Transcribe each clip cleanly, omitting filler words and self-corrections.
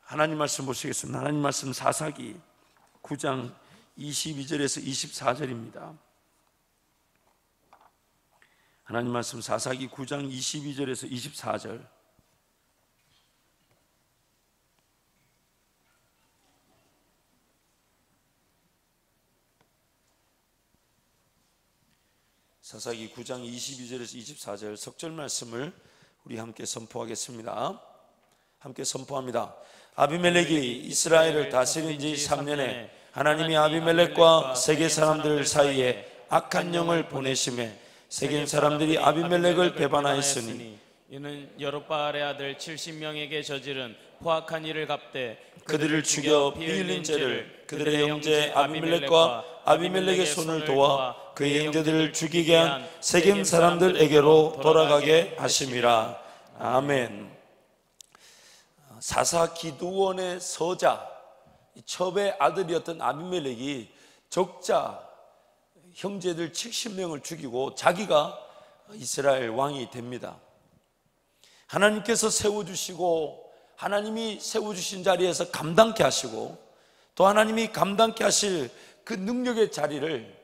하나님 말씀 보시겠습니다. 하나님 말씀 사사기 9장 22절에서 24절입니다. 하나님 말씀 사사기 9장 22절에서 24절. 사사기 9장 22절에서 24절 석절 말씀을 우리 함께 선포하겠습니다. 함께 선포합니다. 아비멜렉이 이스라엘을 다스린 지 3년에 하나님이 아비멜렉과 세겜 사람들 사이에 악한 영을 보내심에 세겜 사람들이 아비멜렉을 배반하였으니 이는 여룹바알의 아들 70명에게 저지른 포악한 일을 갚되 그들을 죽여 피 흘린 죄를 그들의 형제 아비멜렉과 아비멜렉의 손을 도와 그의 형제들을 죽이게 한 세겜 사람들에게로 돌아가게 하심이라. 아멘. 사사 기드온의 서자 첩의 아들이었던 아비멜렉이 적자 형제들 70명을 죽이고 자기가 이스라엘 왕이 됩니다. 하나님께서 세워주시고 하나님이 세워주신 자리에서 감당케 하시고 또 하나님이 감당케 하실 그 능력의 자리를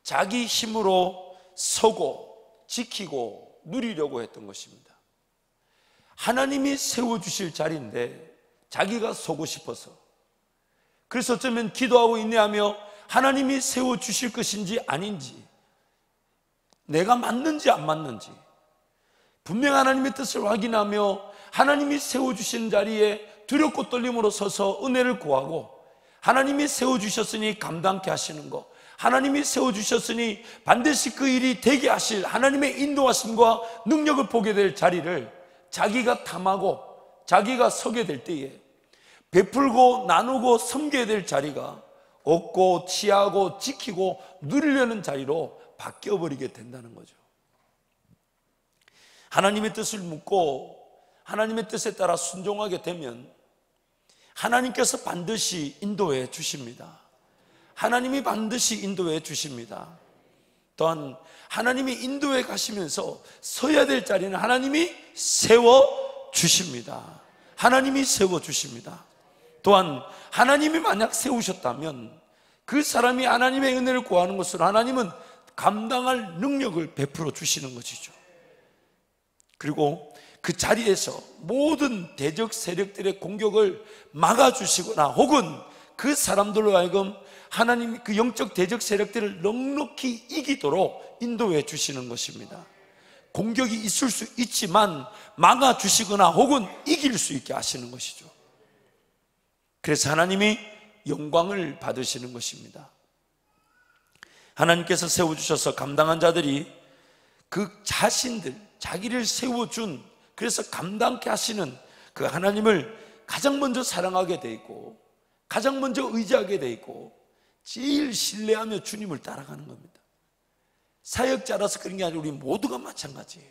자기 힘으로 서고 지키고 누리려고 했던 것입니다. 하나님이 세워주실 자리인데 자기가 서고 싶어서, 그래서 어쩌면 기도하고 인내하며 하나님이 세워주실 것인지 아닌지, 내가 맞는지 안 맞는지 분명 하나님의 뜻을 확인하며 하나님이 세워주신 자리에 두렵고 떨림으로 서서 은혜를 구하고, 하나님이 세워주셨으니 감당케 하시는 것, 하나님이 세워주셨으니 반드시 그 일이 되게 하실 하나님의 인도하심과 능력을 보게 될 자리를 자기가 탐하고 자기가 서게 될 때에 베풀고 나누고 섬겨야 될 자리가 얻고 취하고 지키고 누리려는 자리로 바뀌어버리게 된다는 거죠. 하나님의 뜻을 묻고 하나님의 뜻에 따라 순종하게 되면 하나님께서 반드시 인도해 주십니다. 하나님이 반드시 인도해 주십니다. 또한 하나님이 인도해 가시면서 서야 될 자리는 하나님이 세워 주십니다. 하나님이 세워 주십니다. 또한 하나님이 만약 세우셨다면 그 사람이 하나님의 은혜를 구하는 것으로 하나님은 감당할 능력을 베풀어 주시는 것이죠. 그리고 그 자리에서 모든 대적 세력들의 공격을 막아주시거나 혹은 그 사람들로 하여금 하나님이 그 영적 대적 세력들을 넉넉히 이기도록 인도해 주시는 것입니다. 공격이 있을 수 있지만 막아주시거나 혹은 이길 수 있게 하시는 것이죠. 그래서 하나님이 영광을 받으시는 것입니다. 하나님께서 세워주셔서 감당한 자들이 그 자신들, 자기를 세워준, 그래서 감당케 하시는 그 하나님을 가장 먼저 사랑하게 돼 있고 가장 먼저 의지하게 돼 있고 제일 신뢰하며 주님을 따라가는 겁니다. 사역자라서 그런 게 아니라 우리 모두가 마찬가지예요.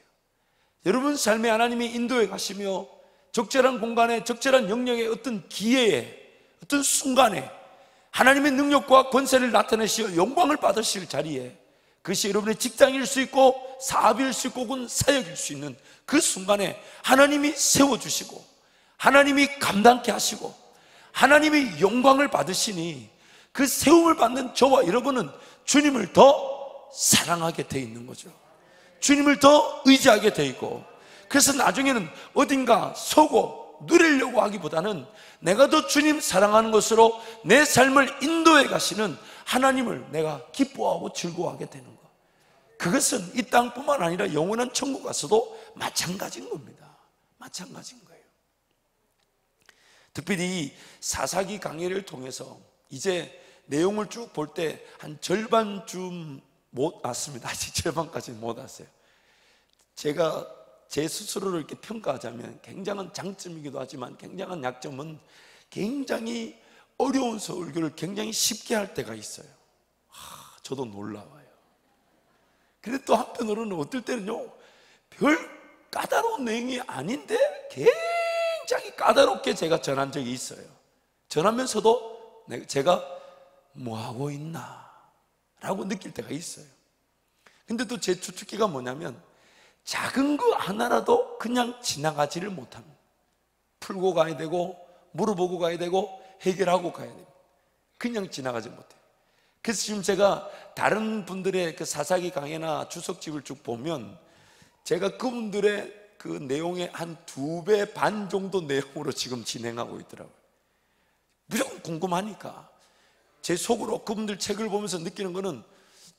여러분 삶에 하나님이 인도해 가시며 적절한 공간에 적절한 영역의 어떤 기회에 어떤 순간에 하나님의 능력과 권세를 나타내시어 영광을 받으실 자리에, 그것이 여러분의 직장일 수 있고 사업일 수 있고 혹은 사역일 수 있는 그 순간에 하나님이 세워주시고 하나님이 감당케 하시고 하나님이 영광을 받으시니 그 세움을 받는 저와 여러분은 주님을 더 사랑하게 돼 있는 거죠. 주님을 더 의지하게 돼 있고, 그래서 나중에는 어딘가 서고 누리려고 하기보다는 내가 더 주님 사랑하는 것으로 내 삶을 인도해 가시는 하나님을 내가 기뻐하고 즐거워하게 되는 것, 그것은 이 땅뿐만 아니라 영원한 천국 가서도 마찬가지인 겁니다. 마찬가지인 거예요. 특별히 이 사사기 강의를 통해서 이제 내용을 쭉 볼 때 한 절반쯤 못 왔습니다. 아직 절반까지는 못 왔어요. 제가 제 스스로를 이렇게 평가하자면 굉장한 장점이기도 하지만 굉장한 약점은 굉장히 어려운 설교를 굉장히 쉽게 할 때가 있어요. 저도 놀라워요. 그런데 또 한편으로는 어떨 때는요, 별 까다로운 내용이 아닌데 굉장히 까다롭게 제가 전한 적이 있어요. 전하면서도 제가 뭐하고 있나 라고 느낄 때가 있어요. 근데 또 제 주특기가 뭐냐면 작은 거 하나라도 그냥 지나가지를 못합니다. 풀고 가야 되고 물어보고 가야 되고 해결하고 가야 됩니다. 그냥 지나가지 못해요. 그래서 지금 제가 다른 분들의 그 사사기 강해나 주석집을 쭉 보면 제가 그분들의 그 내용의 한 2배 반 정도 내용으로 지금 진행하고 있더라고요. 무조건 궁금하니까. 제 속으로 그분들 책을 보면서 느끼는 거는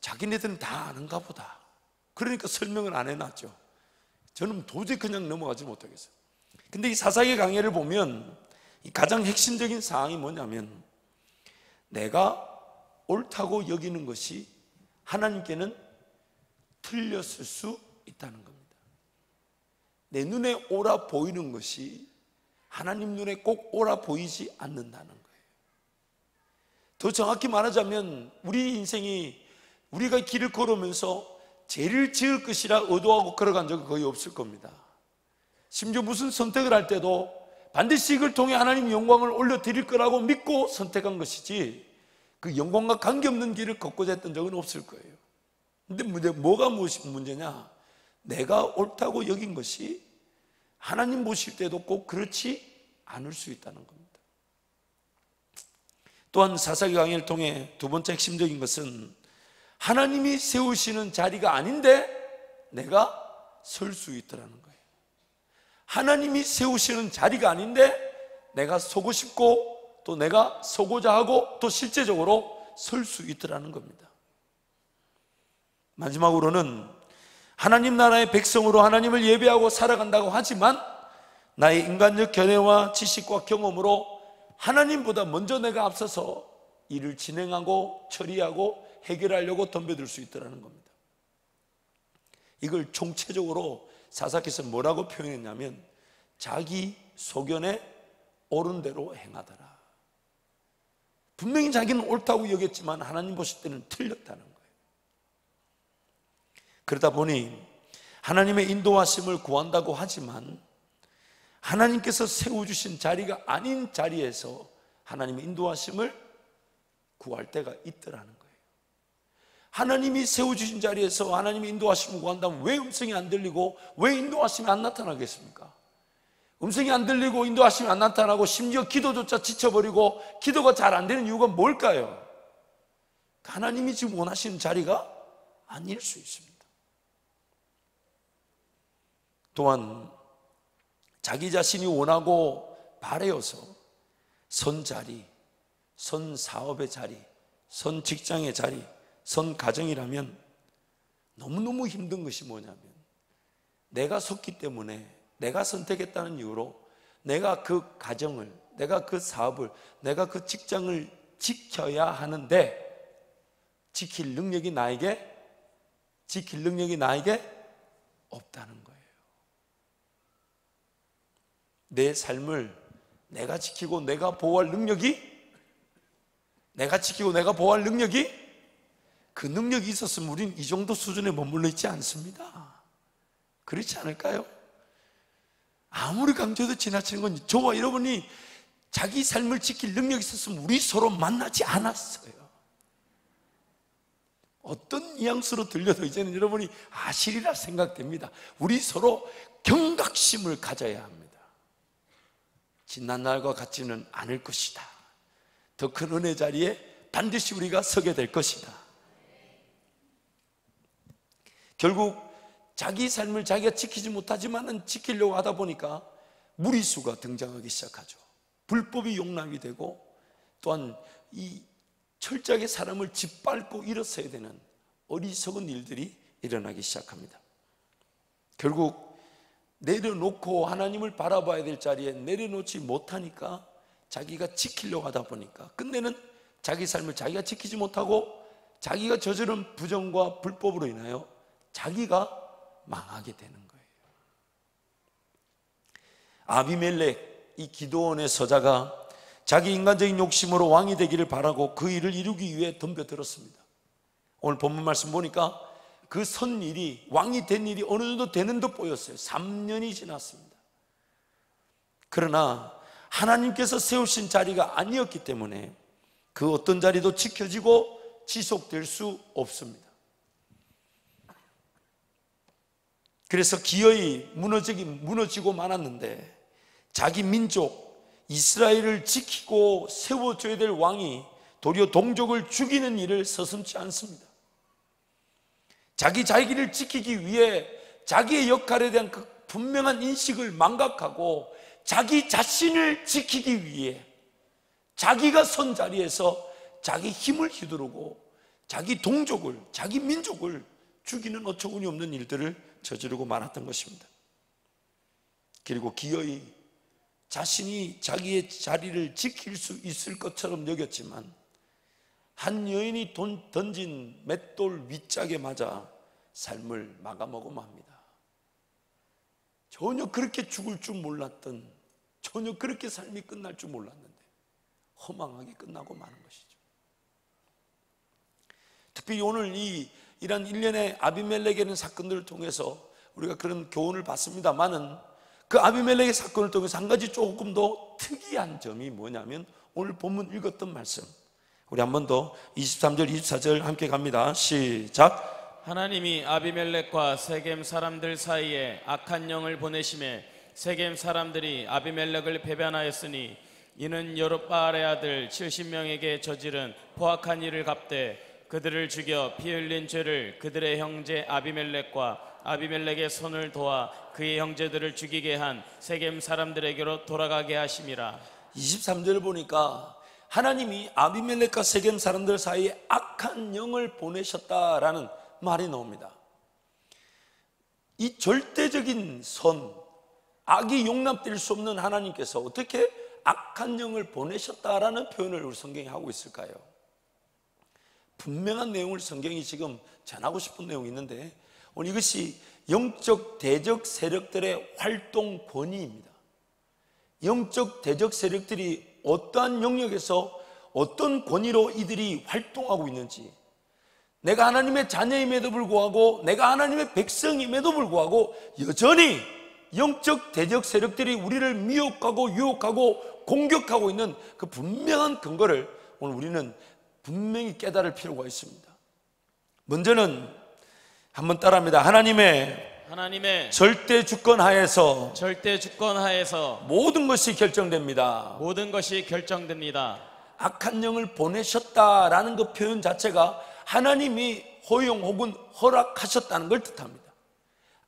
자기네들은 다 아는가 보다. 그러니까 설명을 안 해놨죠. 저는 도저히 그냥 넘어가지 못하겠어요. 근데 이 사사기 강해를 보면 이 가장 핵심적인 사항이 뭐냐면, 내가 옳다고 여기는 것이 하나님께는 틀렸을 수 있다는 겁니다. 내 눈에 옳아 보이는 것이 하나님 눈에 꼭 옳아 보이지 않는다는 거예요. 더 정확히 말하자면 우리 인생이, 우리가 길을 걸으면서 죄를 지을 것이라 의도하고 걸어간 적은 거의 없을 겁니다. 심지어 무슨 선택을 할 때도 반드시 이걸 통해 하나님 영광을 올려드릴 거라고 믿고 선택한 것이지 그 영광과 관계없는 길을 걷고자 했던 적은 없을 거예요. 근데 뭐가 문제냐? 내가 옳다고 여긴 것이 하나님 보실 때도 꼭 그렇지 않을 수 있다는 겁니다. 또한 사사기 강해를 통해 두 번째 핵심적인 것은 하나님이 세우시는 자리가 아닌데 내가 설 수 있더라는 거예요. 하나님이 세우시는 자리가 아닌데 내가 서고 싶고 또 내가 서고자 하고 또 실제적으로 설 수 있더라는 겁니다. 마지막으로는 하나님 나라의 백성으로 하나님을 예배하고 살아간다고 하지만 나의 인간적 견해와 지식과 경험으로 하나님보다 먼저 내가 앞서서 일을 진행하고 처리하고 해결하려고 덤벼들 수 있더라는 겁니다. 이걸 총체적으로 사사기에서 뭐라고 표현했냐면 자기 소견에 옳은 대로 행하더라. 분명히 자기는 옳다고 여겼지만 하나님 보실 때는 틀렸다는 거예요. 그러다 보니 하나님의 인도하심을 구한다고 하지만 하나님께서 세워주신 자리가 아닌 자리에서 하나님의 인도하심을 구할 때가 있더라는 거예요. 하나님이 세워주신 자리에서 하나님의 인도하심을 구한다면 왜 음성이 안 들리고 왜 인도하심이 안 나타나겠습니까? 음성이 안 들리고 인도하심이 안 나타나고 심지어 기도조차 지쳐버리고 기도가 잘 안 되는 이유가 뭘까요? 하나님이 지금 원하시는 자리가 아닐 수 있습니다. 또한 자기 자신이 원하고 바래어서 선 자리, 선 사업의 자리, 선 직장의 자리, 선 가정이라면 너무너무 힘든 것이 뭐냐면 내가 섰기 때문에 내가 선택했다는 이유로 내가 그 가정을, 내가 그 사업을, 내가 그 직장을 지켜야 하는데 지킬 능력이 나에게 없다는 거예요. 내 삶을 내가 지키고 내가 보호할 능력이 그 능력이 있었으면 우린 이 정도 수준에 머물러 있지 않습니다. 그렇지 않을까요? 아무리 강조해도 지나치는 건 저와 여러분이 자기 삶을 지킬 능력이 있었으면 우리 서로 만나지 않았어요. 어떤 뉘앙스로 들려도 이제는 여러분이 아시리라 생각됩니다. 우리 서로 경각심을 가져야 합니다. 지난 날과 같지는 않을 것이다. 더 큰 은혜 자리에 반드시 우리가 서게 될 것이다. 결국 자기 삶을 자기가 지키지 못하지만은 지키려고 하다 보니까 무리수가 등장하기 시작하죠. 불법이 용납이 되고 또한 이 철저하게 사람을 짓밟고 일어서야 되는 어리석은 일들이 일어나기 시작합니다. 결국 내려놓고 하나님을 바라봐야 될 자리에 내려놓지 못하니까 자기가 지키려고 하다 보니까 끝내는 자기 삶을 자기가 지키지 못하고 자기가 저지른 부정과 불법으로 인하여 자기가 망하게 되는 거예요. 아비멜렉, 이 기드온의 서자가 자기 인간적인 욕심으로 왕이 되기를 바라고 그 일을 이루기 위해 덤벼들었습니다. 오늘 본문 말씀 보니까 그 선 일이, 왕이 된 일이 어느 정도 되는 듯 보였어요. 3년이 지났습니다. 그러나 하나님께서 세우신 자리가 아니었기 때문에 그 어떤 자리도 지켜지고 지속될 수 없습니다. 그래서 기어이 무너지고 말았는데 자기 민족 이스라엘을 지키고 세워줘야 될 왕이 도리어 동족을 죽이는 일을 서슴지 않습니다. 자기 자기를 지키기 위해 자기의 역할에 대한 그 분명한 인식을 망각하고 자기 자신을 지키기 위해 자기가 선 자리에서 자기 힘을 휘두르고 자기 동족을, 자기 민족을 죽이는 어처구니 없는 일들을 저지르고 말았던 것입니다. 그리고 기어이 자신이 자기의 자리를 지킬 수 있을 것처럼 여겼지만 한 여인이 던진 맷돌 윗짝에 맞아 삶을 마감하고만 합니다. 전혀 그렇게 죽을 줄 몰랐던, 전혀 그렇게 삶이 끝날 줄 몰랐는데 허망하게 끝나고 마는 것이죠. 특별히 오늘 이런 일련의 아비멜렉의 사건들을 통해서 우리가 그런 교훈을 받습니다만은 그 아비멜렉의 사건을 통해서 한 가지 조금 더 특이한 점이 뭐냐면 오늘 본문 읽었던 말씀, 우리 한 번 더 23절 24절 함께 갑니다. 시작. 하나님이 아비멜렉과 세겜 사람들 사이에 악한 영을 보내심에 세겜 사람들이 아비멜렉을 배반하였으니 이는 여룹바알의 아들 70명에게 저지른 포악한 일을 갚되 그들을 죽여 피 흘린 죄를 그들의 형제 아비멜렉과 아비멜렉의 손을 도와 그의 형제들을 죽이게 한 세겜 사람들에게로 돌아가게 하심이라. 23절을 보니까 하나님이 아비멜렉과 세겜 사람들 사이에 악한 영을 보내셨다라는 말이 나옵니다. 이 절대적인 선, 악이 용납될 수 없는 하나님께서 어떻게 악한 영을 보내셨다라는 표현을 우리 성경이 하고 있을까요? 분명한 내용을 성경이 지금 전하고 싶은 내용이 있는데 오늘 이것이 영적 대적 세력들의 활동 권위입니다. 영적 대적 세력들이 어떠한 영역에서 어떤 권위로 이들이 활동하고 있는지, 내가 하나님의 자녀임에도 불구하고 내가 하나님의 백성임에도 불구하고 여전히 영적 대적 세력들이 우리를 미혹하고 유혹하고 공격하고 있는 그 분명한 근거를 오늘 우리는 분명히 깨달을 필요가 있습니다. 먼저는 한번 따라합니다. 하나님의 절대 주권 하에서 모든 것이 결정됩니다. 악한 영을 보내셨다라는 그 표현 자체가 하나님이 허용 혹은 허락하셨다는 걸 뜻합니다.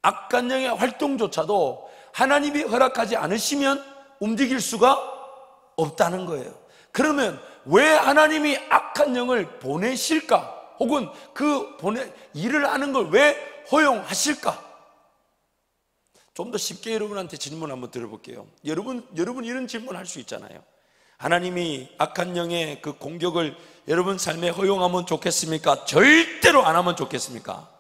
악한 영의 활동조차도 하나님이 허락하지 않으시면 움직일 수가 없다는 거예요. 그러면 왜 하나님이 악한 영을 보내실까? 혹은 일을 하는 걸 왜 허용하실까? 좀 더 쉽게 여러분한테 질문 한번 드려볼게요. 여러분 이런 질문 할 수 있잖아요. 하나님이 악한 영의 그 공격을 여러분 삶에 허용하면 좋겠습니까? 절대로 안 하면 좋겠습니까?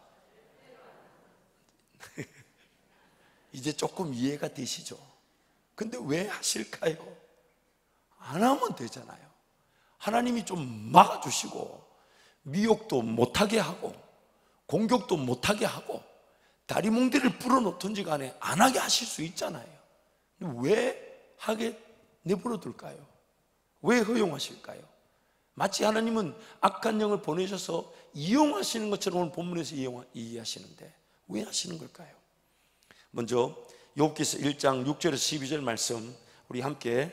이제 조금 이해가 되시죠? 근데 왜 하실까요? 안 하면 되잖아요. 하나님이 좀 막아주시고 미혹도 못하게 하고 공격도 못하게 하고 다리뭉대를 불어놓든지 간에 안 하게 하실 수 있잖아요. 왜 하게 내버려 둘까요? 왜 허용하실까요? 마치 하나님은 악한 영을 보내셔서 이용하시는 것처럼 오늘 본문에서 이해하시는데 왜 하시는 걸까요? 먼저 욥기서 1장 6절에서 12절 말씀 우리 함께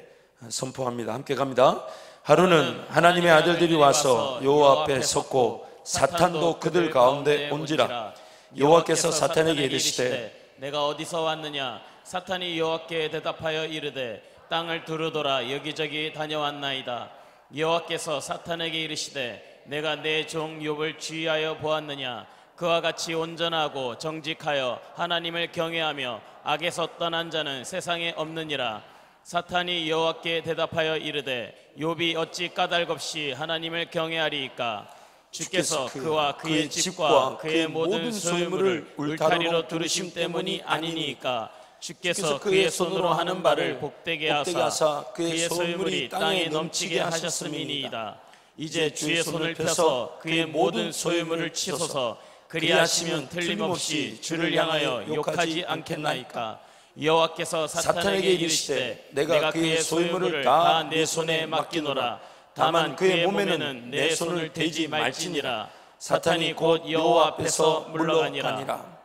선포합니다. 함께 갑니다. 하루는 하나님의 아들들이 와서 여호와 앞에 섰고 사탄도 그들 가운데 온지라. 여호와께서 사탄에게 이르시되 내가 어디서 왔느냐? 사탄이 여호와께 대답하여 이르되 땅을 두루돌아 여기저기 다녀왔나이다. 여호와께서 사탄에게 이르시되 내가 내 종 욥을 주의하여 보았느냐? 그와 같이 온전하고 정직하여 하나님을 경외하며 악에서 떠난 자는 세상에 없느니라. 사탄이 여호와께 대답하여 이르되 욥이 어찌 까닭없이 하나님을 경외하리이까? 주께서 그와 그의 집과 그의 모든 소유물을 울타리로 두르심 때문이 아니니까. 주께서 그의 손으로 하는 바를 복되게 하사 그의 소유물이 땅에 넘치게 하셨음이니이다. 이제 주의 손을 펴서 그의 모든 소유물을 치소서. 그리하시면 틀림없이 주를 향하여 욕하지 않겠나이까. 여호와께서 사탄에게 이르시되 내가 그의 소유물을 다 내 손에 맡기노라. 다만 그의 몸에는 내 손을 대지 말지니라. 사탄이 곧 여호와 앞에서 물러가니라.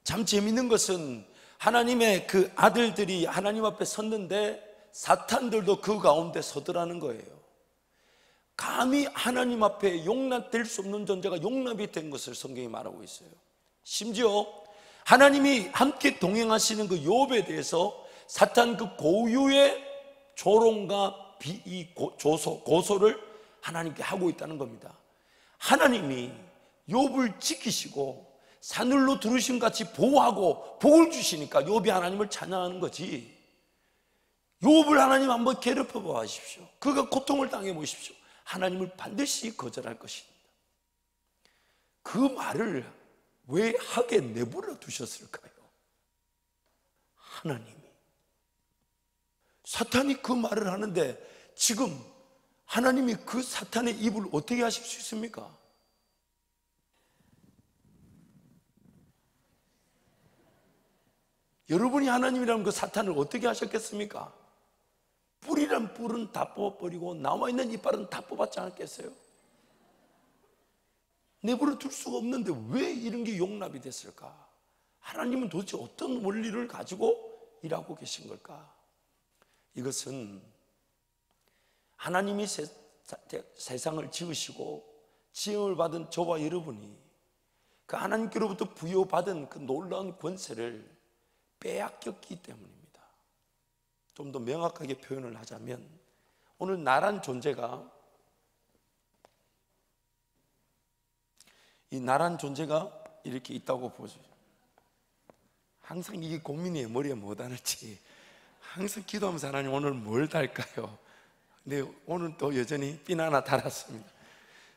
참 재밌는 것은 하나님의 그 아들들이 하나님 앞에 섰는데 사탄들도 그 가운데 서더라는 거예요. 감히 하나님 앞에 용납될 수 없는 존재가 용납이 된 것을 성경이 말하고 있어요. 심지어 하나님이 함께 동행하시는 그 욥에 대해서 사탄 그 고유의 조롱과 고소를 하나님께 하고 있다는 겁니다. 하나님이 욥을 지키시고 사늘로 두르심 같이 보호하고 복을 주시니까 욥이 하나님을 찬양하는 거지, 욥을 하나님 한번 괴롭혀 보십시오. 그가 고통을 당해 보십시오. 하나님을 반드시 거절할 것입니다. 그 말을 왜 하게 내버려 두셨을까요? 하나님이. 사탄이 그 말을 하는데 지금 하나님이 그 사탄의 입을 어떻게 하실 수 있습니까? 여러분이 하나님이라면 그 사탄을 어떻게 하셨겠습니까? 뿔이란 뿔은 다 뽑아버리고 나와 있는 이빨은 다 뽑았지 않았겠어요? 내버려 둘 수가 없는데 왜 이런 게 용납이 됐을까? 하나님은 도대체 어떤 원리를 가지고 일하고 계신 걸까? 이것은 하나님이 세상을 지으시고 지음을 받은 저와 여러분이 그 하나님께로부터 부여받은 그 놀라운 권세를 빼앗겼기 때문입니다. 좀 더 명확하게 표현을 하자면 오늘 나란 존재가, 이 나란 존재가 이렇게 있다고 보죠. 항상 이게 고민이에요. 머리에 뭐 달을지. 항상 기도하면서 하나님 오늘 뭘 달까요? 근데 오늘 또 여전히 핀 하나 달았습니다.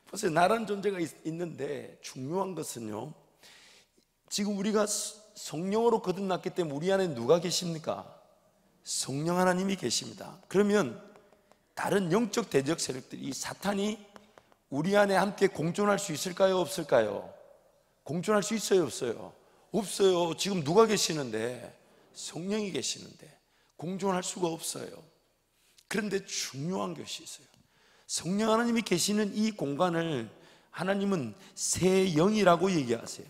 보세요. 나란 존재가 있는데 중요한 것은요, 지금 우리가 성령으로 거듭났기 때문에 우리 안에 누가 계십니까? 성령 하나님이 계십니다. 그러면 다른 영적 대적 세력들이, 이 사탄이 우리 안에 함께 공존할 수 있을까요? 없을까요? 공존할 수 있어요? 없어요? 없어요. 지금 누가 계시는데? 성령이 계시는데 공존할 수가 없어요. 그런데 중요한 것이 있어요. 성령 하나님이 계시는 이 공간을 하나님은 새 영이라고 얘기하세요.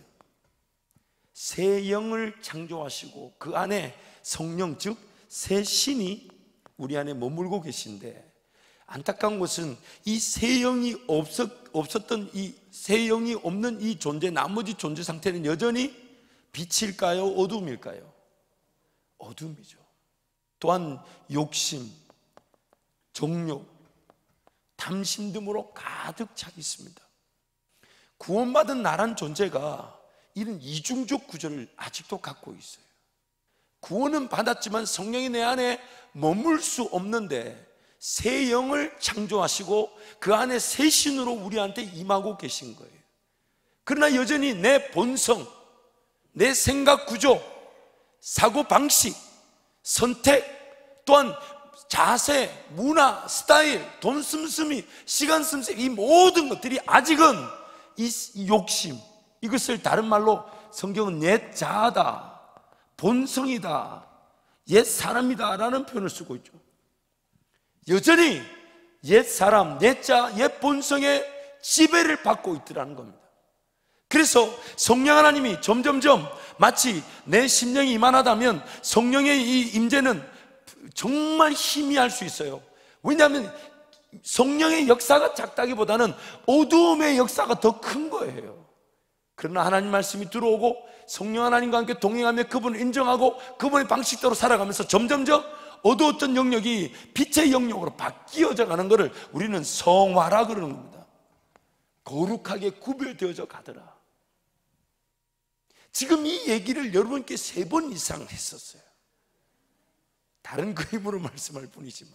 새 영을 창조하시고 그 안에 성령, 즉 새 신이 우리 안에 머물고 계신데, 안타까운 것은 이 새 영이 없었던, 이 새 영이 없는 이 존재, 나머지 존재 상태는 여전히 빛일까요? 어둠일까요? 어둠이죠. 또한 욕심, 정욕, 탐심 등으로 가득 차 있습니다. 구원받은 나란 존재가 이런 이중적 구조를 아직도 갖고 있어요. 구원은 받았지만 성령이 내 안에 머물 수 없는데 새 영을 창조하시고 그 안에 새 신으로 우리한테 임하고 계신 거예요. 그러나 여전히 내 본성, 내 생각 구조, 사고 방식, 선택, 또한 자세, 문화, 스타일, 돈 씀씀이, 시간 씀씀이, 이 모든 것들이 아직은 이 욕심, 이것을 다른 말로 성경은 옛 자아다, 본성이다, 옛 사람이다 라는 표현을 쓰고 있죠. 여전히 옛 사람, 옛 자, 옛 본성의 지배를 받고 있더라는 겁니다. 그래서 성령 하나님이 점점점 마치 내 심령이 이만하다면 성령의 이 임재는 정말 희미할 수 있어요. 왜냐하면 성령의 역사가 작다기보다는 어두움의 역사가 더 큰 거예요. 그러나 하나님 말씀이 들어오고 성령 하나님과 함께 동행하며 그분을 인정하고 그분의 방식대로 살아가면서 점점점 어두웠던 영역이 빛의 영역으로 바뀌어져 가는 것을 우리는 성화라 그러는 겁니다. 거룩하게 구별되어져 가더라. 지금 이 얘기를 여러분께 3번 이상 했었어요. 다른 그림으로 말씀할 뿐이지만,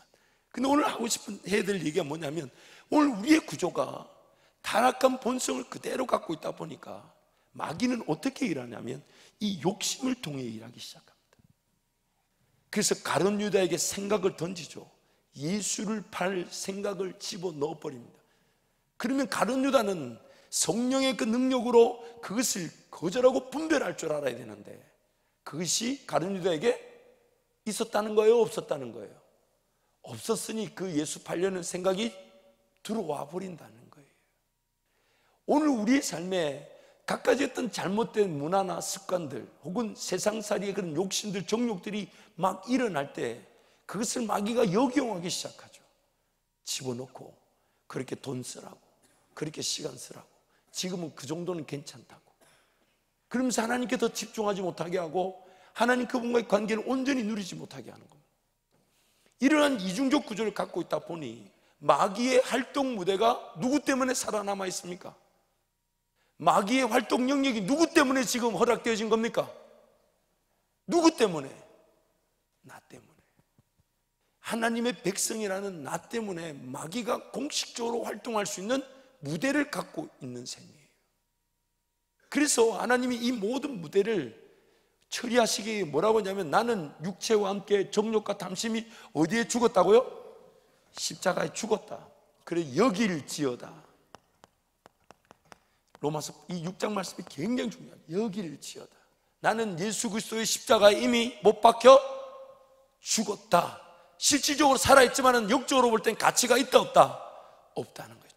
근데 오늘 하고 싶은 해야 될 얘기가 뭐냐면, 오늘 우리의 구조가 타락한 본성을 그대로 갖고 있다 보니까 마귀는 어떻게 일하냐면 이 욕심을 통해 일하기 시작합니다. 그래서 가룟 유다에게 생각을 던지죠. 예수를 팔 생각을 집어넣어 버립니다. 그러면 가룟 유다는 성령의 그 능력으로 그것을 거절하고 분별할 줄 알아야 되는데, 그것이 가룟 유다에게 있었다는 거예요? 없었다는 거예요? 없었으니 그 예수 팔려는 생각이 들어와 버린다는 거예요. 오늘 우리의 삶에 갖가지 어떤 잘못된 문화나 습관들 혹은 세상살이의 그런 욕심들, 정욕들이 막 일어날 때 그것을 마귀가 역용하기 시작하죠. 집어넣고 그렇게 돈 쓰라고, 그렇게 시간 쓰라고, 지금은 그 정도는 괜찮다고, 그러면서 하나님께 더 집중하지 못하게 하고 하나님 그분과의 관계를 온전히 누리지 못하게 하는 겁니다. 이러한 이중적 구조를 갖고 있다 보니 마귀의 활동 무대가 누구 때문에 살아남아 있습니까? 마귀의 활동 영역이 누구 때문에 지금 허락되어진 겁니까? 누구 때문에? 나 때문에. 하나님의 백성이라는 나 때문에 마귀가 공식적으로 활동할 수 있는 무대를 갖고 있는 셈이에요. 그래서 하나님이 이 모든 무대를 처리하시기에 뭐라고 하냐면, 나는 육체와 함께 정욕과 탐심이 어디에 죽었다고요? 십자가에 죽었다. 그래 여길지어다. 로마서 이 6장 말씀이 굉장히 중요해요. 여길지어다. 나는 예수 그리스도의 십자가에 이미 못 박혀 죽었다. 실질적으로 살아있지만 영적으로 볼 땐 가치가 있다 없다? 없다는 거예요.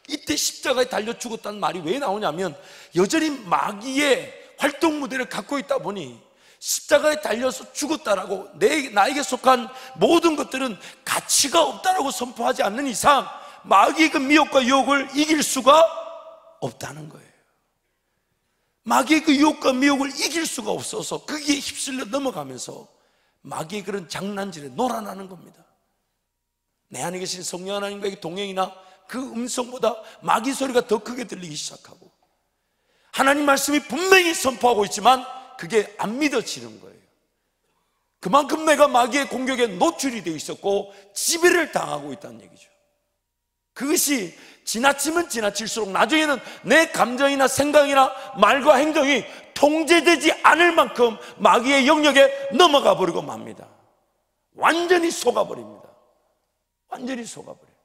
이때 십자가에 달려 죽었다는 말이 왜 나오냐면, 여전히 마귀의 활동 무대를 갖고 있다 보니 십자가에 달려서 죽었다라고 나에게 속한 모든 것들은 가치가 없다라고 선포하지 않는 이상 마귀의 그 미혹과 유혹을 이길 수가 없다는 거예요. 마귀의 그 유혹과 미혹을 이길 수가 없어서 거기에 휩쓸려 넘어가면서 마귀의 그런 장난질에 놀아나는 겁니다. 내 안에 계신 성령 하나님과의 동행이나 그 음성보다 마귀 소리가 더 크게 들리기 시작하고, 하나님 말씀이 분명히 선포하고 있지만 그게 안 믿어지는 거예요. 그만큼 내가 마귀의 공격에 노출이 되어 있었고 지배를 당하고 있다는 얘기죠. 그것이 지나치면 지나칠수록 나중에는 내 감정이나 생각이나 말과 행동이 통제되지 않을 만큼 마귀의 영역에 넘어가 버리고 맙니다. 완전히 속아버립니다. 완전히 속아버려요.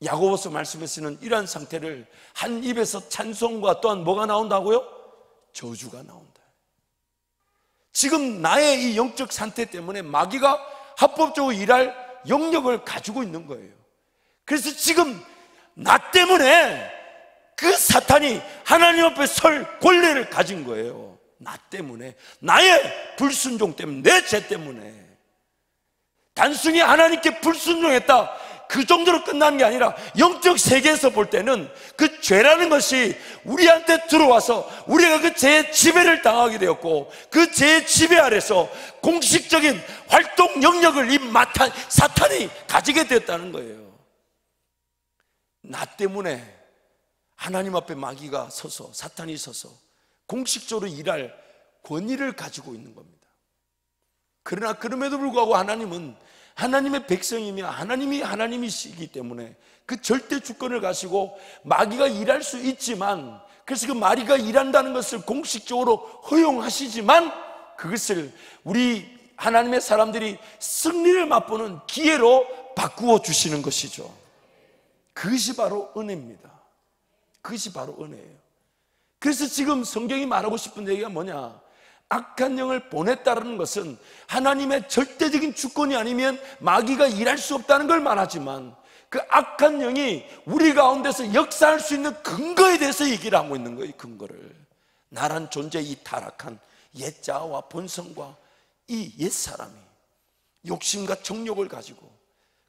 야고보서 말씀에서는 이러한 상태를, 한 입에서 찬송과 또한 뭐가 나온다고요? 저주가 나온다. 지금 나의 이 영적 상태 때문에 마귀가 합법적으로 일할 영역을 가지고 있는 거예요. 그래서 지금 나 때문에 그 사탄이 하나님 앞에 설 권리를 가진 거예요. 나 때문에, 나의 불순종 때문에, 내 죄 때문에. 단순히 하나님께 불순종했다, 그 정도로 끝나는 게 아니라 영적 세계에서 볼 때는 그 죄라는 것이 우리한테 들어와서 우리가 그 죄의 지배를 당하게 되었고, 그 죄의 지배 아래서 공식적인 활동 영역을 이 사탄이 가지게 되었다는 거예요. 나 때문에 하나님 앞에 마귀가 서서, 사탄이 서서 공식적으로 일할 권위를 가지고 있는 겁니다. 그러나 그럼에도 불구하고 하나님은 하나님의 백성이며 하나님이시기 때문에 그 절대 주권을 가지고 마귀가 일할 수 있지만, 그래서 그 마귀가 일한다는 것을 공식적으로 허용하시지만 그것을 우리 하나님의 사람들이 승리를 맛보는 기회로 바꾸어 주시는 것이죠. 그것이 바로 은혜입니다. 그것이 바로 은혜예요. 그래서 지금 성경이 말하고 싶은 얘기가 뭐냐? 악한 영을 보냈다는 것은 하나님의 절대적인 주권이 아니면 마귀가 일할 수 없다는 걸 말하지만, 그 악한 영이 우리 가운데서 역사할 수 있는 근거에 대해서 얘기를 하고 있는 거예요. 근거를. 나란 존재, 이 타락한 옛 자아와 본성과 이 옛사람이 욕심과 정욕을 가지고,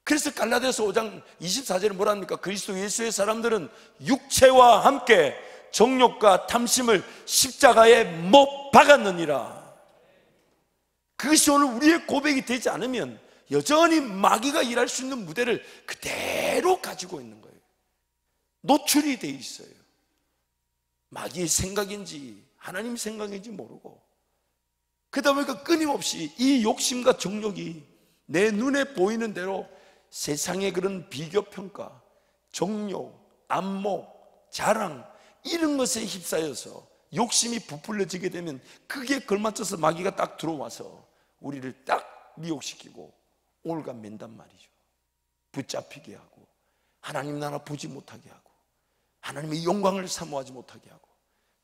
그래서 갈라디아서 5장 24절에 뭐라 합니까? 그리스도 예수의 사람들은 육체와 함께 정욕과 탐심을 십자가에 못 박았느니라. 그것이 오늘 우리의 고백이 되지 않으면 여전히 마귀가 일할 수 있는 무대를 그대로 가지고 있는 거예요. 노출이 돼 있어요. 마귀의 생각인지 하나님 생각인지 모르고, 그러다 보니까 끊임없이 이 욕심과 정욕이 내 눈에 보이는 대로 세상의 그런 비교평가, 정욕, 안목, 자랑, 이런 것에 휩싸여서 욕심이 부풀려지게 되면 그게 걸맞춰서 마귀가 딱 들어와서 우리를 딱 미혹시키고 올가맨단 말이죠. 붙잡히게 하고 하나님 나라 보지 못하게 하고 하나님의 영광을 사모하지 못하게 하고,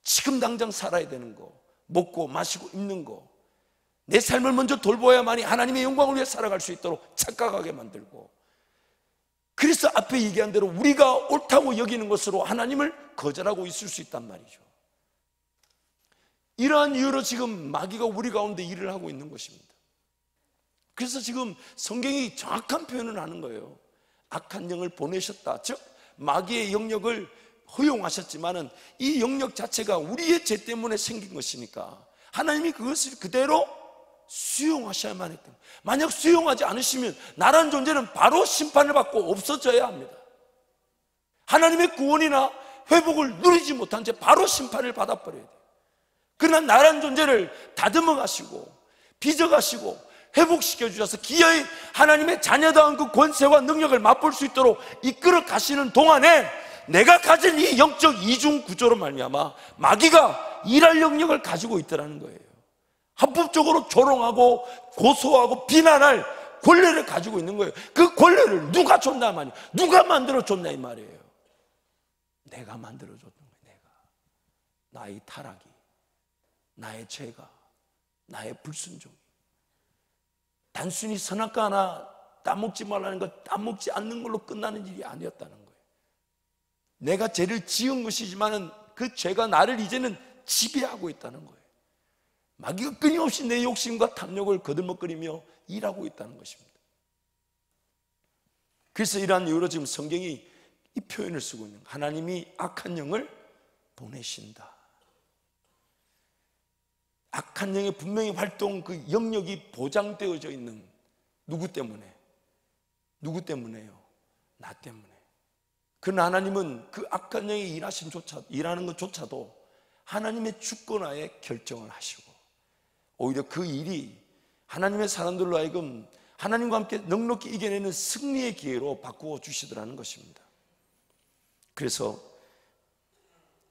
지금 당장 살아야 되는 거, 먹고 마시고 입는 거, 내 삶을 먼저 돌보아야만이 하나님의 영광을 위해 살아갈 수 있도록 착각하게 만들고, 그래서 앞에 얘기한 대로 우리가 옳다고 여기는 것으로 하나님을 거절하고 있을 수 있단 말이죠. 이러한 이유로 지금 마귀가 우리 가운데 일을 하고 있는 것입니다. 그래서 지금 성경이 정확한 표현을 하는 거예요. 악한 영을 보내셨다. 즉 마귀의 영역을 허용하셨지만은 이 영역 자체가 우리의 죄 때문에 생긴 것이니까 하나님이 그것을 그대로 수용하셔야만 했다. 만약 수용하지 않으시면 나라는 존재는 바로 심판을 받고 없어져야 합니다. 하나님의 구원이나 회복을 누리지 못한 채 바로 심판을 받아버려야 돼요. 그러나 나라는 존재를 다듬어 가시고 빚어 가시고 회복시켜 주셔서 기어이 하나님의 자녀다운 그 권세와 능력을 맛볼 수 있도록 이끌어 가시는 동안에 내가 가진 이 영적 이중 구조로 말미암아 마귀가 일할 영역을 가지고 있더라는 거예요. 합법적으로 조롱하고 고소하고 비난할 권리를 가지고 있는 거예요. 그 권리를 누가 줬나 말이에요. 누가 만들어 줬나 이 말이에요. 내가 만들어 줬던 거예요. 내가. 나의 타락이, 나의 죄가, 나의 불순종이. 단순히 선악과 하나 따먹지 말라는 것, 따먹지 않는 걸로 끝나는 일이 아니었다는 거예요. 내가 죄를 지은 것이지만은 그 죄가 나를 이제는 지배하고 있다는 거예요. 마귀가 끊임없이 내 욕심과 탐욕을 거들먹거리며 일하고 있다는 것입니다. 그래서 이러한 이유로 지금 성경이 이 표현을 쓰고 있는 거예요. 하나님이 악한 영을 보내신다. 악한 영의 분명히 활동 그 영역이 보장되어져 있는 누구 때문에? 누구 때문에요? 나 때문에. 그러나 하나님은 그 악한 영의 일하는 것조차도 하나님의 주권하에 결정을 하시고 오히려 그 일이 하나님의 사람들로 하여금 하나님과 함께 넉넉히 이겨내는 승리의 기회로 바꾸어 주시더라는 것입니다. 그래서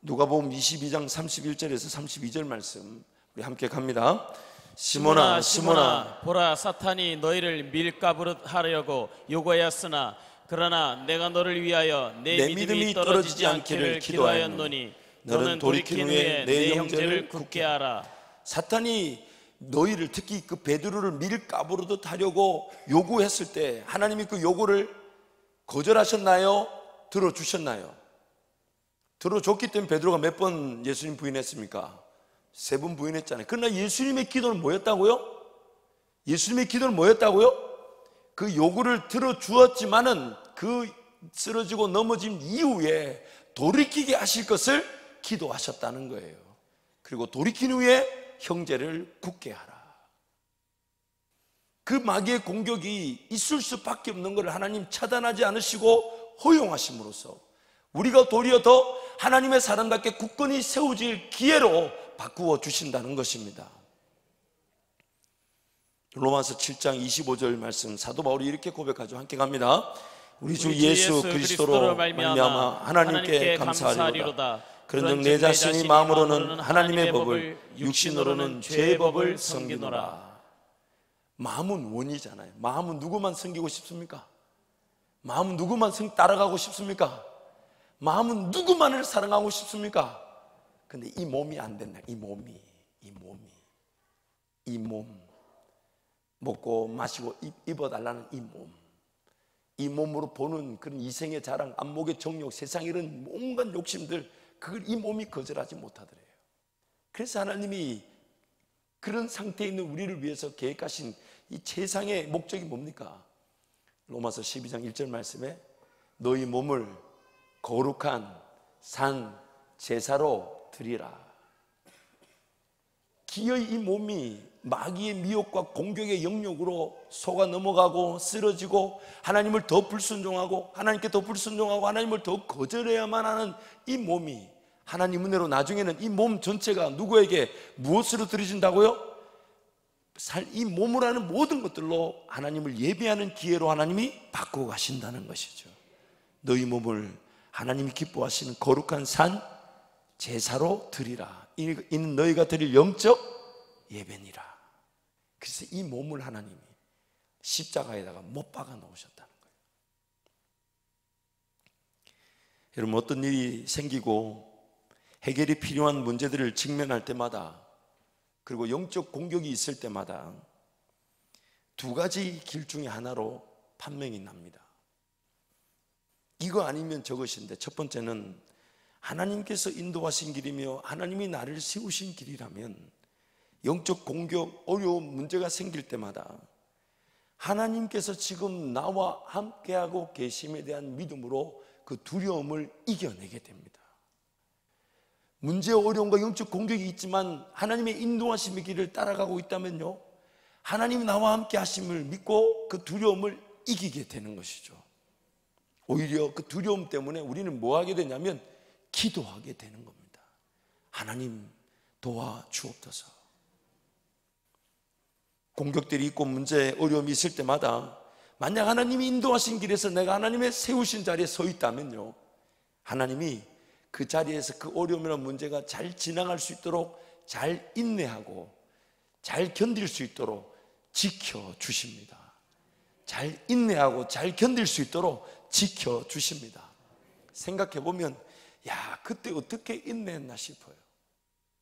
누가복음 22장 31절에서 32절 말씀 우리 함께 갑니다. 시몬아 시몬아 보라 사탄이 너희를 밀가부릇 하려고 요구하였으나 그러나 내가 너를 위하여 내 믿음이 떨어지지 않기를 기도하였노니 너는 돌이킨 후에 내 형제를 굳게 하라. 사탄이 너희를 특히 그 베드로를 밀가부르듯 하려고 요구했을 때 하나님이 그 요구를 거절하셨나요? 들어주셨나요? 들어줬기 때문에 베드로가 몇 번 예수님 부인했습니까? 3번 부인했잖아요. 그러나 예수님의 기도는 뭐였다고요? 예수님의 기도는 뭐였다고요? 그 요구를 들어주었지만은 그 쓰러지고 넘어진 이후에 돌이키게 하실 것을 기도하셨다는 거예요. 그리고 돌이킨 후에 형제를 굳게 하라. 그 마귀의 공격이 있을 수밖에 없는 것을 하나님 차단하지 않으시고 허용하심으로써 우리가 도리어 더 하나님의 사람답게 굳건히 세워질 기회로 바꾸어 주신다는 것입니다. 로마서 7장 25절 말씀 사도 바울이 이렇게 고백하죠. 함께 갑니다. 우리 주 예수 그리스도로 말미암아 하나님께 감사하리로다. 그런즉 내 자신이 마음으로는 하나님의 법을 육신으로는 죄의 법을 섬기노라. 마음은 원이잖아요. 마음은 누구만 섬기고 싶습니까? 마음은 누구만 따라가고 싶습니까? 마음은 누구만을 사랑하고 싶습니까? 근데 이 몸이 안 된다. 이 몸 먹고 마시고 입어달라는 이 몸으로 보는 그런 이생의 자랑, 안목의 정욕, 세상 이런 온갖 욕심들 그걸 이 몸이 거절하지 못하더래요. 그래서 하나님이 그런 상태에 있는 우리를 위해서 계획하신 이 세상의 목적이 뭡니까? 로마서 12장 1절 말씀에 너희 몸을 거룩한 산 제사로 드리라. 기어이 이 몸이 마귀의 미혹과 공격의 영역으로 속아 넘어가고 쓰러지고 하나님을 더 불순종하고 하나님께 더 불순종하고 하나님을 더 거절해야만 하는 이 몸이 하나님 은혜로 나중에는 이 몸 전체가 누구에게 무엇으로 드려진다고요? 이 몸을 하는 모든 것들로 하나님을 예배하는 기회로 하나님이 바꾸어 가신다는 것이죠. 너희 몸을 하나님이 기뻐하시는 거룩한 산 제사로 드리라. 이는 너희가 드릴 영적 예배니라. 그래서 이 몸을 하나님이 십자가에다가 못 박아 놓으셨다는 거예요. 여러분, 어떤 일이 생기고 해결이 필요한 문제들을 직면할 때마다 그리고 영적 공격이 있을 때마다 두 가지 길 중에 하나로 판명이 납니다. 이거 아니면 저것인데 첫 번째는 하나님께서 인도하신 길이며 하나님이 나를 세우신 길이라면 영적 공격, 어려움, 문제가 생길 때마다 하나님께서 지금 나와 함께하고 계심에 대한 믿음으로 그 두려움을 이겨내게 됩니다. 문제와 어려움과 영적 공격이 있지만 하나님의 인도하심의 길을 따라가고 있다면요, 하나님이 나와 함께 하심을 믿고 그 두려움을 이기게 되는 것이죠. 오히려 그 두려움 때문에 우리는 뭐 하게 되냐면 기도하게 되는 겁니다. 하나님 도와주옵소서. 공격들이 있고 문제, 어려움이 있을 때마다 만약 하나님이 인도하신 길에서 내가 하나님의 세우신 자리에 서 있다면요, 하나님이 그 자리에서 그 어려움이나 문제가 잘 지나갈 수 있도록 잘 인내하고 잘 견딜 수 있도록 지켜주십니다. 잘 인내하고 잘 견딜 수 있도록 지켜주십니다. 생각해보면 야, 그때 어떻게 인내했나 싶어요.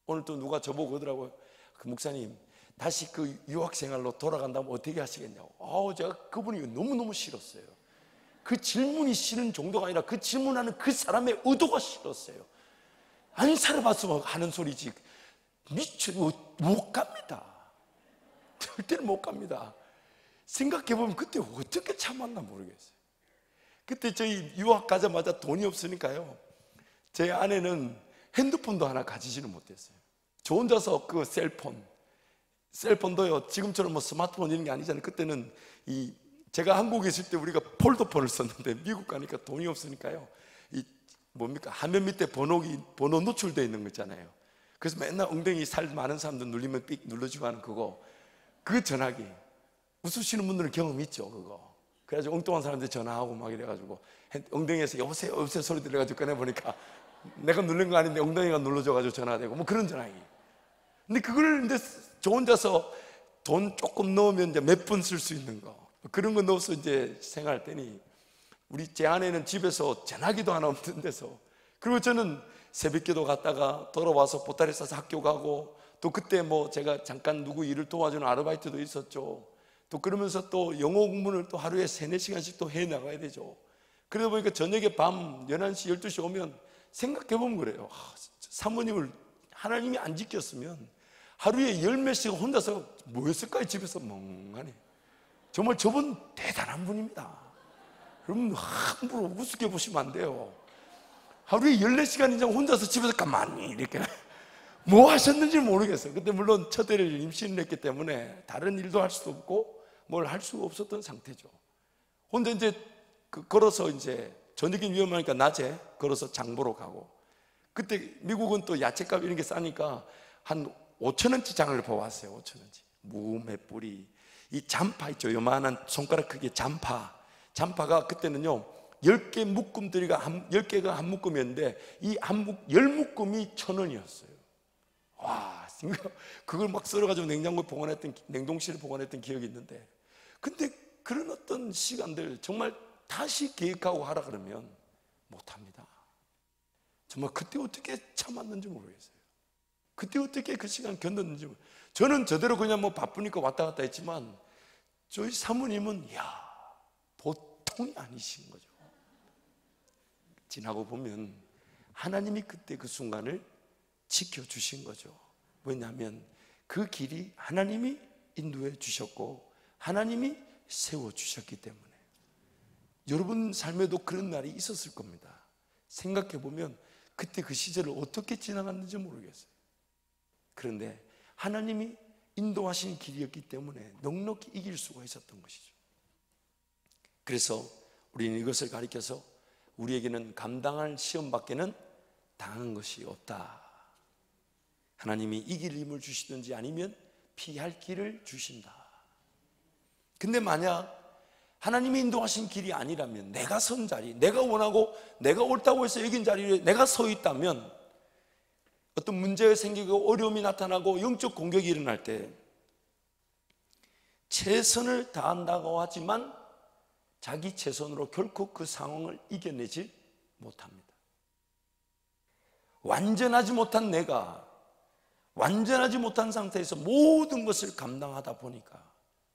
오늘 또 누가 저보고 그러더라고요. 그 목사님, 다시 그 유학생활로 돌아간다면 어떻게 하시겠냐고. 제가 그분이 너무너무 싫었어요. 그 질문이 싫은 정도가 아니라 그 질문하는 그 사람의 의도가 싫었어요. 안 살아봤으면 하는 소리지. 못 갑니다. 절대로 못 갑니다. 생각해보면 그때 어떻게 참았나 모르겠어요. 그때 저희 유학 가자마자 돈이 없으니까요, 제 아내는 핸드폰도 하나 가지지는 못했어요. 저 혼자서 그 셀폰도요, 지금처럼 뭐 스마트폰 이런 게 아니잖아요. 그때는 제가 한국에 있을 때 우리가 폴더폰을 썼는데 미국 가니까 돈이 없으니까요, 화면 밑에 번호 노출되어 있는 거 있잖아요. 그래서 맨날 엉덩이 살 많은 사람들 눌리면 삑 눌러주고 하는 그거, 그 전화기 웃으시는 분들은 경험 있죠, 그거. 그래가지고 엉뚱한 사람들 전화하고 막 이래가지고 엉덩이에서 여보세요 소리 들려가지고 꺼내보니까 내가 누른 거 아닌데 엉덩이가 눌러줘가지고 전화되고 뭐 그런 전화기. 근데 그걸 저 혼자서 돈 조금 넣으면 이제 몇 분 쓸 수 있는 거, 그런 거 넣어서 이제 생활할 때니 제 아내는 집에서 전화기도 하나 없는 데서, 그리고 저는 새벽기도 갔다가 돌아와서 보따리 싸서 학교 가고, 또 그때 뭐 제가 잠깐 누구 일을 도와주는 아르바이트도 있었죠. 또 그러면서 또 영어 공부를 또 하루에 3-4시간씩 또 해 나가야 되죠. 그러다 보니까 저녁에 밤 11시 12시 오면 생각해보면 그래요. 사모님을 하나님이 안 지켰으면 하루에 10몇 시간 혼자서 뭐 했을까요? 집에서 멍하니. 정말 저분 대단한 분입니다. 여러분 함부로 우습게 보시면 안 돼요. 하루에 14시간 이상 혼자서 집에서 가만히 이렇게 뭐 하셨는지 모르겠어요. 그때 물론 첫 애를 임신을 했기 때문에 다른 일도 할 수도 없고 뭘 할 수가 없었던 상태죠. 혼자 이제 걸어서 이제 저녁이 위험하니까 낮에 걸어서 장 보러 가고, 그때 미국은 또 야채값 이런 게 싸니까 한 5,000원치 장을 보았어요. 5,000원치. 무, 맷뿌리, 이 잠파 있죠. 요만한 손가락 크기의 잠파가 그때는요 10개 묶음들이가 10개가 한 묶음이었는데 이 10묶음이 1,000원이었어요. 와, 그걸 막 썰어가지고 냉동실에 보관했던 기억이 있는데, 근데 그런 어떤 시간들 정말 다시 계획하고 하라 그러면 못합니다. 정말 그때 어떻게 참았는지 모르겠어요. 그때 어떻게 그 시간 견뎠는지 모르겠어요. 저는 저대로 그냥 뭐 바쁘니까 왔다 갔다 했지만 저희 사모님은 보통이 아니신 거죠. 지나고 보면 하나님이 그때 그 순간을 지켜주신 거죠. 왜냐하면 그 길이 하나님이 인도해 주셨고 하나님이 세워주셨기 때문에. 여러분 삶에도 그런 날이 있었을 겁니다. 생각해보면 그때 그 시절을 어떻게 지나갔는지 모르겠어요. 그런데 하나님이 인도하신 길이었기 때문에 넉넉히 이길 수가 있었던 것이죠. 그래서 우리는 이것을 가리켜서 우리에게는 감당할 시험밖에는 당한 것이 없다. 하나님이 이길 힘을 주시든지 아니면 피할 길을 주신다. 근데 만약 하나님이 인도하신 길이 아니라면, 내가 선 자리, 내가 원하고 내가 옳다고 해서 여긴 자리에 내가 서 있다면 어떤 문제가 생기고 어려움이 나타나고 영적 공격이 일어날 때 최선을 다한다고 하지만 자기 최선으로 결코 그 상황을 이겨내지 못합니다. 완전하지 못한 내가 완전하지 못한 상태에서 모든 것을 감당하다 보니까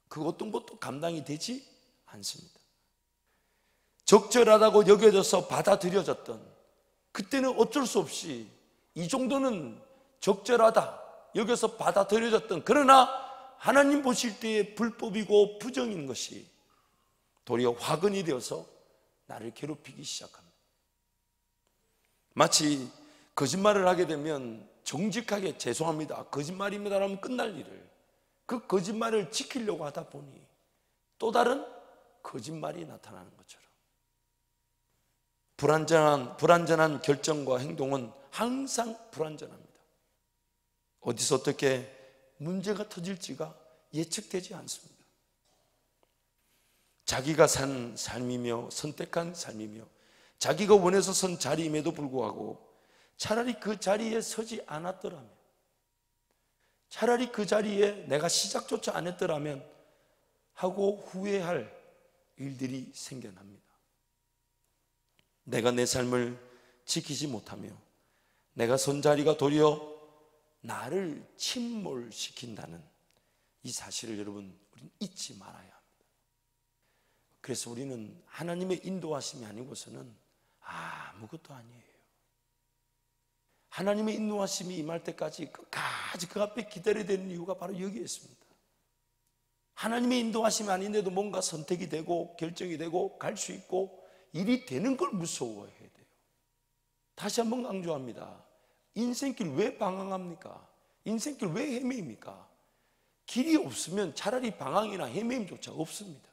그 어떤 것도 감당이 되지 않습니다. 적절하다고 여겨져서 받아들여졌던, 그때는 어쩔 수 없이 이 정도는 적절하다 여겨서 받아들여졌던, 그러나 하나님 보실 때에 불법이고 부정인 것이 도리어 화근이 되어서 나를 괴롭히기 시작합니다. 마치 거짓말을 하게 되면 정직하게 죄송합니다, 거짓말입니다 라면 끝날 일을 그 거짓말을 지키려고 하다 보니 또 다른 거짓말이 나타나는 것처럼 불완전한 결정과 행동은 항상 불완전합니다. 어디서 어떻게 문제가 터질지가 예측되지 않습니다. 자기가 산 삶이며 선택한 삶이며 자기가 원해서 선 자리임에도 불구하고 차라리 그 자리에 서지 않았더라면, 차라리 그 자리에 내가 시작조차 안 했더라면 하고 후회할 일들이 생겨납니다. 내가 내 삶을 지키지 못하며 내가 선 자리가 도리어 나를 침몰시킨다는 이 사실을 여러분, 우리는 잊지 말아야 합니다. 그래서 우리는 하나님의 인도하심이 아니고서는 아무것도 아니에요. 하나님의 인도하심이 임할 때까지 끝까지 그 앞에 기다려야 되는 이유가 바로 여기에 있습니다. 하나님의 인도하심이 아닌데도 뭔가 선택이 되고 결정이 되고 갈 수 있고 일이 되는 걸 무서워해야 돼요. 다시 한번 강조합니다. 인생길 왜 방황합니까? 인생길 왜 헤매입니까? 길이 없으면 차라리 방황이나 헤매임조차 없습니다.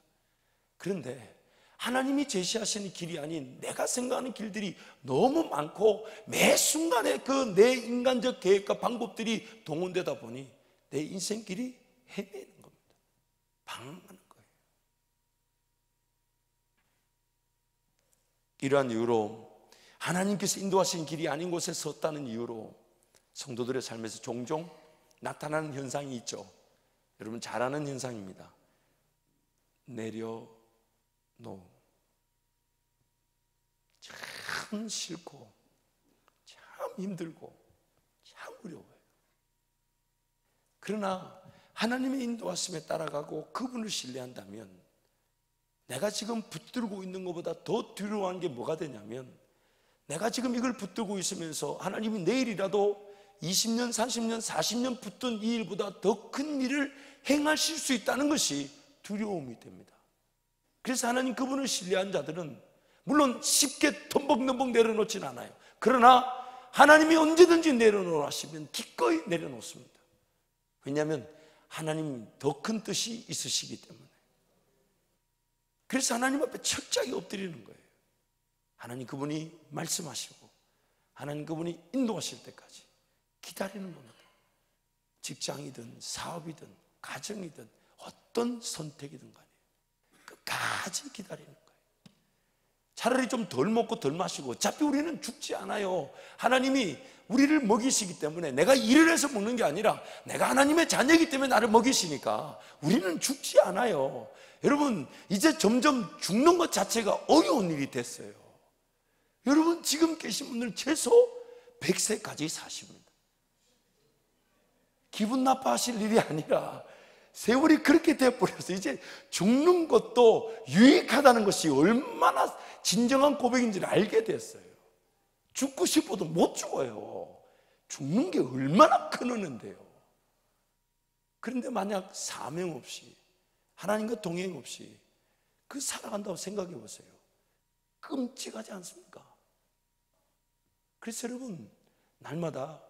그런데 하나님이 제시하시는 길이 아닌 내가 생각하는 길들이 너무 많고 매 순간에 그 내 인간적 계획과 방법들이 동원되다 보니 내 인생길이 헤매는 겁니다. 방황하는 거예요. 이러한 이유로 하나님께서 인도하신 길이 아닌 곳에 섰다는 이유로 성도들의 삶에서 종종 나타나는 현상이 있죠. 여러분 잘 아는 현상입니다. 내려놓음. 참 싫고 참 힘들고 참 어려워요. 그러나 하나님의 인도하심에 따라가고 그분을 신뢰한다면 내가 지금 붙들고 있는 것보다 더 두려워한 게 뭐가 되냐면, 내가 지금 이걸 붙들고 있으면서 하나님이 내일이라도 20년, 30년, 40년 붙든 이 일보다 더 큰 일을 행하실 수 있다는 것이 두려움이 됩니다. 그래서 하나님 그분을 신뢰한 자들은 물론 쉽게 덤벅덤벅 내려놓지는 않아요. 그러나 하나님이 언제든지 내려놓으라 하시면 기꺼이 내려놓습니다. 왜냐하면 하나님 더 큰 뜻이 있으시기 때문에. 그래서 하나님 앞에 철저하게 엎드리는 거예요. 하나님 그분이 말씀하시고 하나님 그분이 인도하실 때까지 기다리는 겁니다. 직장이든 사업이든 가정이든 어떤 선택이든 간에 끝까지 기다리는 거예요. 차라리 좀 덜 먹고 덜 마시고 어차피 우리는 죽지 않아요. 하나님이 우리를 먹이시기 때문에, 내가 일을 해서 먹는 게 아니라 내가 하나님의 자녀이기 때문에 나를 먹이시니까 우리는 죽지 않아요. 여러분 이제 점점 죽는 것 자체가 어려운 일이 됐어요. 여러분 지금 계신 분들은 최소 100세까지 사십니다. 기분 나빠하실 일이 아니라 세월이 그렇게 되어버려서 이제 죽는 것도 유익하다는 것이 얼마나 진정한 고백인지를 알게 됐어요. 죽고 싶어도 못 죽어요. 죽는 게 얼마나 큰 은혜인데요. 그런데 만약 사명 없이 하나님과 동행 없이 그 살아간다고 생각해 보세요. 끔찍하지 않습니까? 그래서 여러분 날마다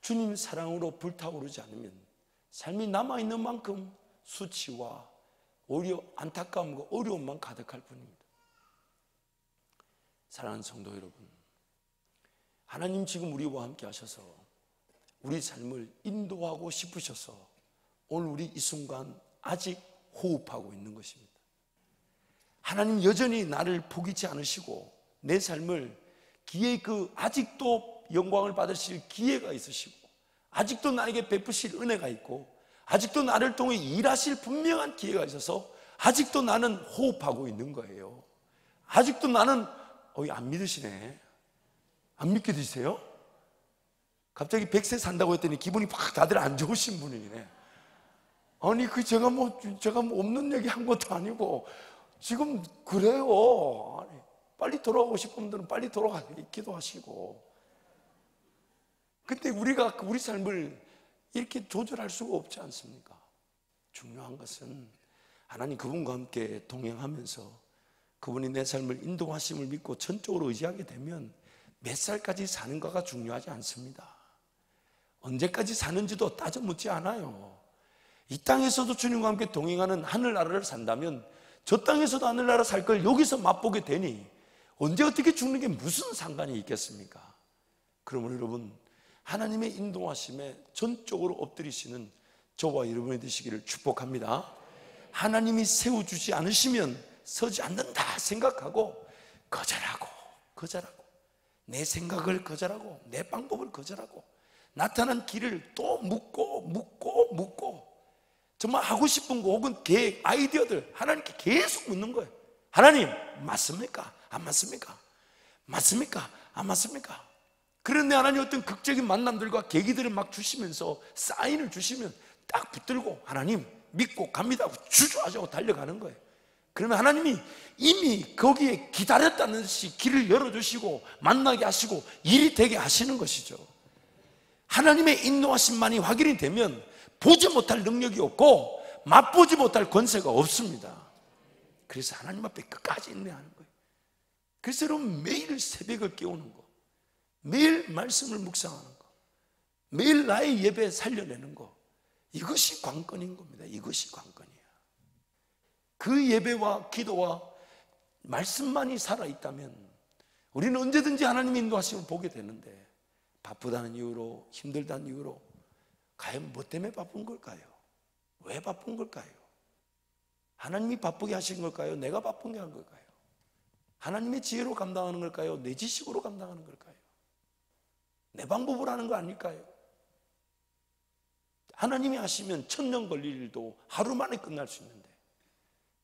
주님 사랑으로 불타오르지 않으면 삶이 남아있는 만큼 수치와 오히려 안타까움과 어려움만 가득할 뿐입니다. 사랑하는 성도 여러분, 하나님 지금 우리와 함께 하셔서 우리 삶을 인도하고 싶으셔서 오늘 우리 이 순간 아직 호흡하고 있는 것입니다. 하나님 여전히 나를 포기치 않으시고 내 삶을 기회 아직도 영광을 받으실 기회가 있으시고 아직도 나에게 베푸실 은혜가 있고 아직도 나를 통해 일하실 분명한 기회가 있어서 아직도 나는 호흡하고 있는 거예요. 아직도 나는 안 믿으시네. 안 믿게 되세요? 갑자기 100세 산다고 했더니 기분이 확 다들 안 좋으신 분이네. 아니 제가 뭐 없는 얘기 한 것도 아니고 지금 그래요. 아니, 빨리 돌아가고 싶은 분들은 빨리 돌아가기도 하시고. 근데 우리가 우리 삶을 이렇게 조절할 수가 없지 않습니까? 중요한 것은 하나님 그분과 함께 동행하면서 그분이 내 삶을 인도하심을 믿고 전적으로 의지하게 되면 몇 살까지 사는가가 중요하지 않습니다. 언제까지 사는지도 따져 묻지 않아요. 이 땅에서도 주님과 함께 동행하는 하늘나라를 산다면 저 땅에서도 하늘나라 살 걸 여기서 맛보게 되니 언제 어떻게 죽는 게 무슨 상관이 있겠습니까? 그러므로 여러분, 하나님의 인도하심에 전적으로 엎드리시는 저와 여러분이 되시기를 축복합니다. 하나님이 세워주지 않으시면 서지 않는다 생각하고 거절하고 내 생각을 거절하고 내 방법을 거절하고 나타난 길을 또 묻고 정말 하고 싶은 거 혹은 계획, 아이디어들 하나님께 계속 묻는 거예요. 하나님, 맞습니까? 안 맞습니까? 맞습니까? 안 맞습니까? 그런데 하나님 어떤 극적인 만남들과 계기들을 막 주시면서 사인을 주시면 딱 붙들고 하나님 믿고 갑니다 하고 주저하자고 달려가는 거예요. 그러면 하나님이 이미 거기에 기다렸다는 듯이 길을 열어주시고 만나게 하시고 일이 되게 하시는 것이죠. 하나님의 인도하심만이 확인이 되면 보지 못할 능력이 없고 맛보지 못할 권세가 없습니다. 그래서 하나님 앞에 끝까지 인내하는 거예요. 그래서 여러분, 매일 새벽을 깨우는 거, 매일 말씀을 묵상하는 거, 매일 나의 예배 살려내는 거, 이것이 관건인 겁니다. 이것이 관건이에요. 그 예배와 기도와 말씀만이 살아있다면 우리는 언제든지 하나님의 인도하심을 보게 되는데, 바쁘다는 이유로, 힘들다는 이유로 과연 뭐 때문에 바쁜 걸까요? 왜 바쁜 걸까요? 하나님이 바쁘게 하신 걸까요? 내가 바쁘게 한 걸까요? 하나님의 지혜로 감당하는 걸까요? 내 지식으로 감당하는 걸까요? 내 방법으로 하는 거 아닐까요? 하나님이 하시면 1000년 걸릴 일도 하루 만에 끝날 수 있는데,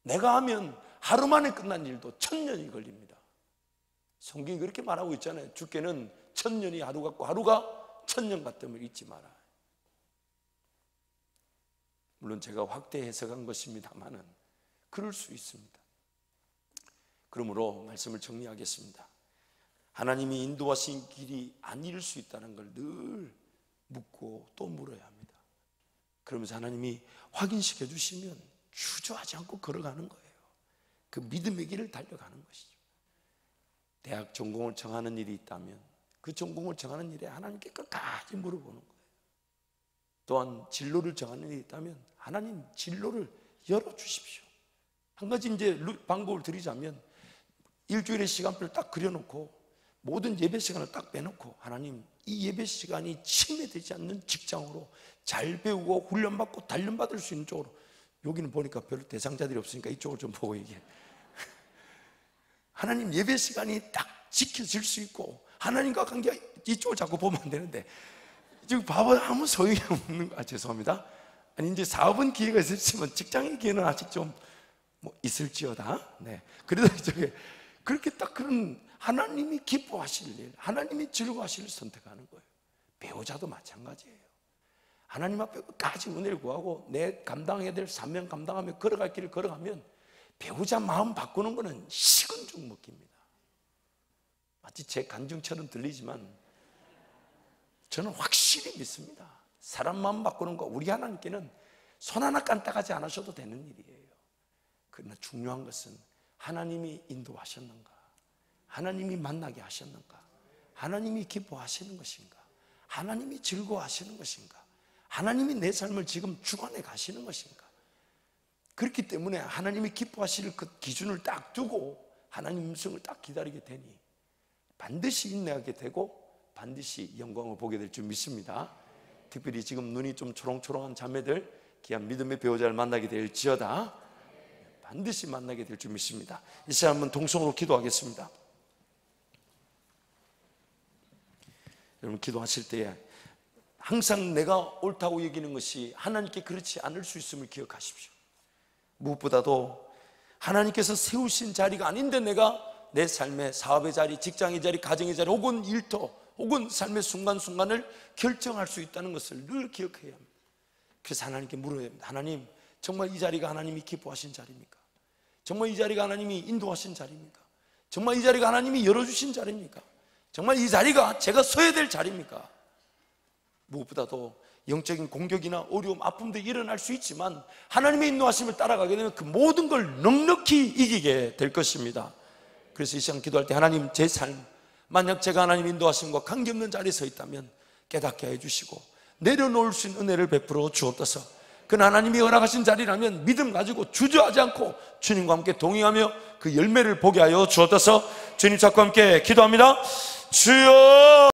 내가 하면 하루 만에 끝난 일도 1000년이 걸립니다. 성경이 그렇게 말하고 있잖아요. 주께는 1000년이 하루 같고 하루가 1000년 같음을 잊지 마라. 물론 제가 확대 해석한 것입니다만은 그럴 수 있습니다. 그러므로 말씀을 정리하겠습니다. 하나님이 인도하신 길이 아닐 수 있다는 걸 늘 묻고 또 물어야 합니다. 그러면서 하나님이 확인시켜 주시면 주저하지 않고 걸어가는 거예요. 그 믿음의 길을 달려가는 것이죠. 대학 전공을 정하는 일이 있다면 그 전공을 정하는 일에 하나님께 끝까지 물어보는 거예요. 또한 진로를 정하는 일이 있다면 하나님 진로를 열어주십시오. 한 가지 이제 방법을 드리자면, 일주일의 시간표를 딱 그려놓고 모든 예배 시간을 딱 빼놓고, 하나님 이 예배 시간이 침해되지 않는 직장으로 잘 배우고 훈련받고 단련받을 수 있는 쪽으로, 여기는 보니까 별로 대상자들이 없으니까 이쪽을 좀 보고 얘기해. 하나님 예배 시간이 딱 지켜질 수 있고 하나님과 관계, 이쪽을 자꾸 보면 안 되는데 지금 밥은 아무 소용이 없는 거, 죄송합니다. 아니 이제 사업은 기회가 있었지만 직장의 기회는 아직 좀 뭐 있을지어다. 네. 그래도 저게 그렇게 딱 그런 하나님이 기뻐하실 일, 하나님이 즐거워하실 일 선택하는 거예요. 배우자도 마찬가지예요. 하나님 앞에 끝까지 은혜를 구하고 내 감당해야 될 사명 감당하며 걸어갈 길을 걸어가면 배우자 마음 바꾸는 거는 식은 죽 먹기입니다. 마치 제 간증처럼 들리지만 저는 확실히 믿습니다. 사람 마음 바꾸는 거, 우리 하나님께는 손 하나 깐딱하지 않으셔도 되는 일이에요. 그러나 중요한 것은 하나님이 인도하셨는가, 하나님이 만나게 하셨는가, 하나님이 기뻐하시는 것인가, 하나님이 즐거워하시는 것인가, 하나님이 내 삶을 지금 주관해 가시는 것인가. 그렇기 때문에 하나님이 기뻐하실 그 기준을 딱 두고 하나님 음성을 딱 기다리게 되니 반드시 인내하게 되고 반드시 영광을 보게 될 줄 믿습니다. 특별히 지금 눈이 좀 초롱초롱한 자매들, 귀한 믿음의 배우자를 만나게 될지어다. 반드시 만나게 될 줄 믿습니다. 이 시간 한번 동성으로 기도하겠습니다. 여러분, 기도하실 때에 항상 내가 옳다고 여기는 것이 하나님께 그렇지 않을 수 있음을 기억하십시오. 무엇보다도 하나님께서 세우신 자리가 아닌데 내가 내 삶의 사업의 자리, 직장의 자리, 가정의 자리 혹은 일터 혹은 삶의 순간순간을 결정할 수 있다는 것을 늘 기억해야 합니다. 그래서 하나님께 물어야 합니다. 하나님, 정말 이 자리가 하나님이 기뻐하신 자리입니까? 정말 이 자리가 하나님이 인도하신 자리입니까? 정말 이 자리가 하나님이 열어주신 자리입니까? 정말 이 자리가 제가 서야 될 자리입니까? 무엇보다도 영적인 공격이나 어려움, 아픔도 일어날 수 있지만 하나님의 인도하심을 따라가게 되면 그 모든 걸 넉넉히 이기게 될 것입니다. 그래서 이 시간 기도할 때 하나님, 제 삶, 만약 제가 하나님 인도하심과 관계없는 자리에 서 있다면 깨닫게 해주시고 내려놓을 수 있는 은혜를 베풀어 주옵소서. 그는 하나님이 허락하신 자리라면 믿음 가지고 주저하지 않고 주님과 함께 동행하며 그 열매를 보게 하여 주옵소서. 주님 찾고 함께 기도합니다. 주여.